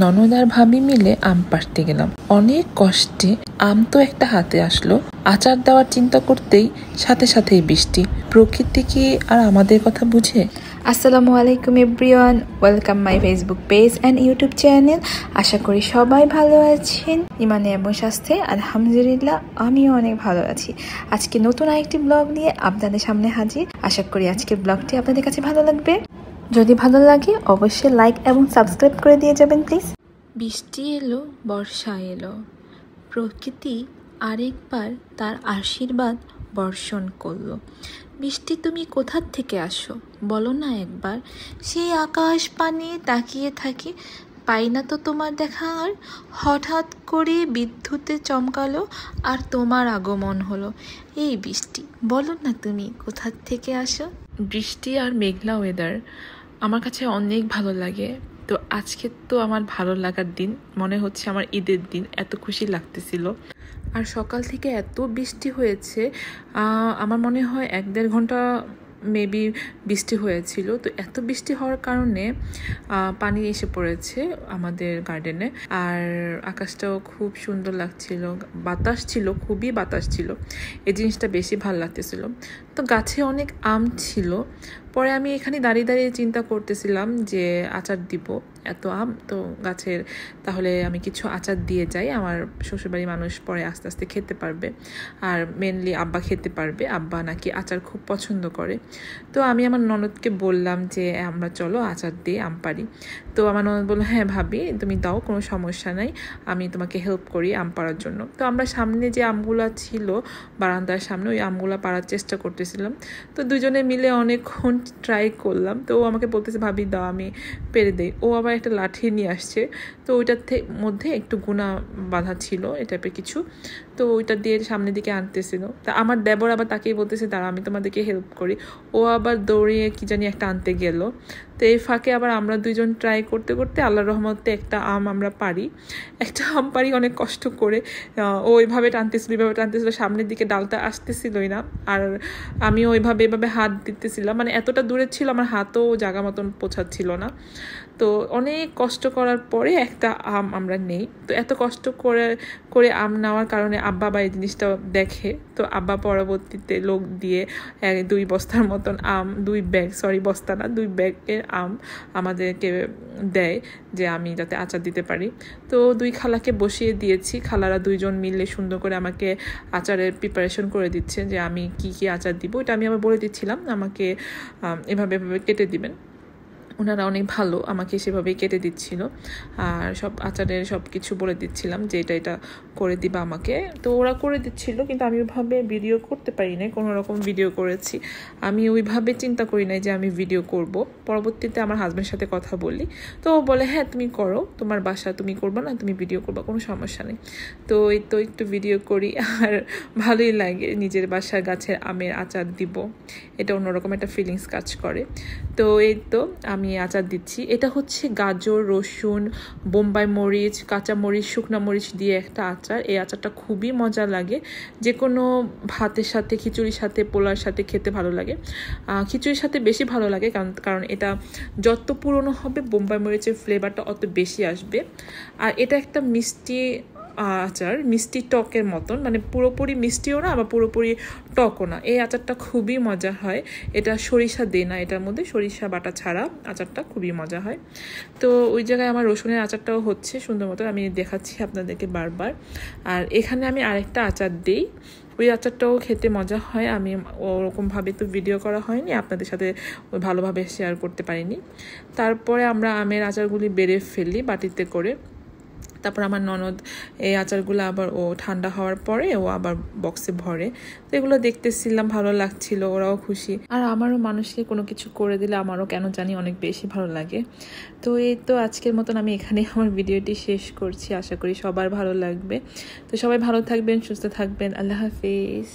ননদ আর ভাবি মিলে আম পাড়তে গেলাম। অনেক কষ্টে আম তো একটা হাতে আসলো। আচার দেওয়ার চিন্তা করতেই সাথে সাথেই বৃষ্টি। প্রকৃতি কি আর আমাদের কথা বুঝে? আসসালামু আলাইকুম everyone, welcome my Facebook page and YouTube channel. আশা করি সবাই ভালো আছেন। ইমানে এবং স্বাস্থ্যে আলহামদুলিল্লাহ আমিও অনেক ভালো আছি। আজকে নতুন আরেকটি ব্লগ নিয়ে আপনাদের সামনে হাজির। আশা করি আজকের ব্লগটি আপনাদের কাছে ভালো লাগবে। যদি ভালো লাগে অবশ্যই লাইক এবং সাবস্ক্রাইব করে দিয়ে যাবেন প্লিজ। বৃষ্টি এলো, বর্ষা এলো, প্রকৃতি আরেকবার তার আশীর্বাদ বর্ষণ করলো। বৃষ্টি তুমি কোথার থেকে আসো বলো না একবার। সেই আকাশ পানে তাকিয়ে থাকি, পাই না তো তোমার দেখা আর। হঠাৎ করে বিদ্যুতে চমকালো আর তোমার আগমন হলো। এই বৃষ্টি বলো না তুমি কোথার থেকে আসো। বৃষ্টি আর মেঘলা ওয়েদার আমার কাছে অনেক ভালো লাগে। তো আজকে তো আমার ভালো লাগার দিন, মনে হচ্ছে আমার ঈদের দিন, এত খুশি লাগতেছিল। আর সকাল থেকে এত বৃষ্টি হয়েছে, আমার মনে হয় 1-1.5 ঘন্টা মেবি বৃষ্টি হয়েছিল। তো এত বৃষ্টি হওয়ার কারণে পানি এসে পড়েছে আমাদের গার্ডেনে। আর আকাশটাও খুব সুন্দর লাগছিল, বাতাস ছিল, খুবই বাতাস ছিল। এই জিনিসটা বেশি ভালো লাগতেছিল। তো গাছে অনেক আম ছিল। পরে আমি এখানে দাঁড়িয়ে দাঁড়িয়ে চিন্তা করতেছিলাম যে আচার দিব, এত আম তো গাছের, তাহলে আমি কিছু আচার দিয়ে যাই, আমার শ্বশুরবাড়ির মানুষ পরে আস্তে আস্তে খেতে পারবে। আর মেনলি আব্বা খেতে পারবে, আব্বা নাকি আচার খুব পছন্দ করে। তো আমি আমার ননদকে বললাম যে আমরা চলো আচার দিয়ে আম পারি। তো আমার ননদ বললো, হ্যাঁ ভাবি তুমি দাও, কোনো সমস্যা নাই, আমি তোমাকে হেল্প করি আম পাড়ার জন্য। তো আমরা সামনে যে আমগুলা ছিল বারান্দার সামনে, ওই আমগুলা পাড়ার চেষ্টা করতেছিলাম। তো দুজনে মিলে অনেকক্ষণ ট্রাই করলাম। তো ও আমাকে বলতেছে, ভাবি দাও আমি পেরে দেই। ও আবার একটা লাঠি নিয়ে আসছে, তো ওইটার মধ্যে একটু গুণা বাঁধা ছিল এই টাইপের কিছু। তো ওইটা দিয়ে সামনের দিকে আনতেছিল। তা আমার দেবর আবার তাকেই বলতেছে, দাঁড়া আমি তোমাদেরকে হেল্প করি। ও আবার দৌড়িয়ে কি জানি একটা আনতে গেল। তো এই ফাঁকে আবার আমরা দুইজন ট্রাই করতে করতে আল্লাহর রহমতে একটা আম আমরা পারি। একটা আম পারি অনেক কষ্ট করে। ও ওইভাবে টানতেছিল, ওইভাবে টানতেছিল, সামনের দিকে ডালটা আসতেছিলই না। আর আমি ওইভাবে এভাবে হাত দিতেছিলাম, মানে এতটা দূরে ছিল আমার হাতও জায়গা মতন পৌঁছাচ্ছিল না। তো অনেক কষ্ট করার পরে একটা আম আমরা নেই। তো এত কষ্ট করে করে আম নেওয়ার কারণে আব্বা বা এই জিনিসটা দেখে। তো আব্বা পরবর্তীতে লোক দিয়ে 2 বস্তার মতন আম, 2 ব্যাগ, সরি বস্তা না, 2 ব্যাগের আম আমাদেরকে দেয় যে আমি যাতে আচার দিতে পারি। তো 2 খালাকে বসিয়ে দিয়েছি, খালারা 2জন মিলে সুন্দর করে আমাকে আচারের প্রিপারেশন করে দিচ্ছে যে আমি কি কি আচার দিব। এটা আমি আবার বলে দিচ্ছিলাম আমাকে এভাবে এভাবে কেটে দিবেন। ওনারা অনেক ভালো, আমাকে সেভাবেই কেটে দিচ্ছিল। আর সব আচারের সব কিছু বলে দিচ্ছিলাম যে এটা এটা করে দিবা আমাকে। তো ওরা করে দিচ্ছিল, কিন্তু আমি ওইভাবে ভিডিও করতে পারি নাই। কোনো রকম ভিডিও করেছি, আমি ওইভাবে চিন্তা করি নাই যে আমি ভিডিও করব। পরবর্তীতে আমার হাজব্যান্ডের সাথে কথা বলি, তো ও বলে হ্যাঁ তুমি করো, তোমার বাসা তুমি করবা না, তুমি ভিডিও করবা, কোনো সমস্যা নেই। তো এই তো একটু ভিডিও করি। আর ভালোই লাগে নিজের বাসার গাছের আমের আচার দিব, এটা অন্যরকম একটা ফিলিংস কাজ করে। তো এই তো আমি আচার দিচ্ছি। এটা হচ্ছে গাজর, রসুন, বোম্বাই মরিচ, কাঁচা মরিচ, শুকনা মরিচ দিয়ে একটা আচার। এই আচারটা খুবই মজা লাগে, যে কোনো ভাতের সাথে, খিচুড়ির সাথে, পোলার সাথে খেতে ভালো লাগে। খিচুড়ির সাথে বেশি ভালো লাগে, কারণ এটা যত পুরনো হবে বোম্বাই মরিচের ফ্লেভারটা অত বেশি আসবে। আর এটা একটা মিষ্টি আচার, মিষ্টি টকের মতন, মানে পুরোপুরি মিষ্টিও না আবার পুরোপুরি টকও না। এই আচারটা খুবই মজা হয়। এটা সরিষা দেয় না, এটার মধ্যে সরিষা বাটা ছাড়া আচারটা খুবই মজা হয়। তো ওই জায়গায় আমার রসুনের আচারটাও হচ্ছে সুন্দর মতো, আমি দেখাচ্ছি আপনাদেরকে বারবার। আর এখানে আমি আরেকটা আচার দিই, ওই আচারটাও খেতে মজা হয়। আমি ওরকমভাবে তো ভিডিও করা হয়নি, আপনাদের সাথে ভালোভাবে শেয়ার করতে পারিনি। তারপরে আমরা আমের আচারগুলি বেড়ে ফেলি বাটিতে করে। তারপর আমার ননদ এই আচারগুলো আবার ও ঠান্ডা হওয়ার পরে ও আবার বক্সে ভরে। তো এগুলো দেখতেছিলাম, ভালো লাগছিল, ওরাও খুশি। আর আমারও মানুষকে কোনো কিছু করে দিলে আমারও কেন জানি অনেক বেশি ভালো লাগে। তো এই তো আজকের মতন আমি এখানে আমার ভিডিওটি শেষ করছি। আশা করি সবার ভালো লাগবে। তো সবাই ভালো থাকবেন, সুস্থ থাকবেন। আল্লাহ হাফিজ।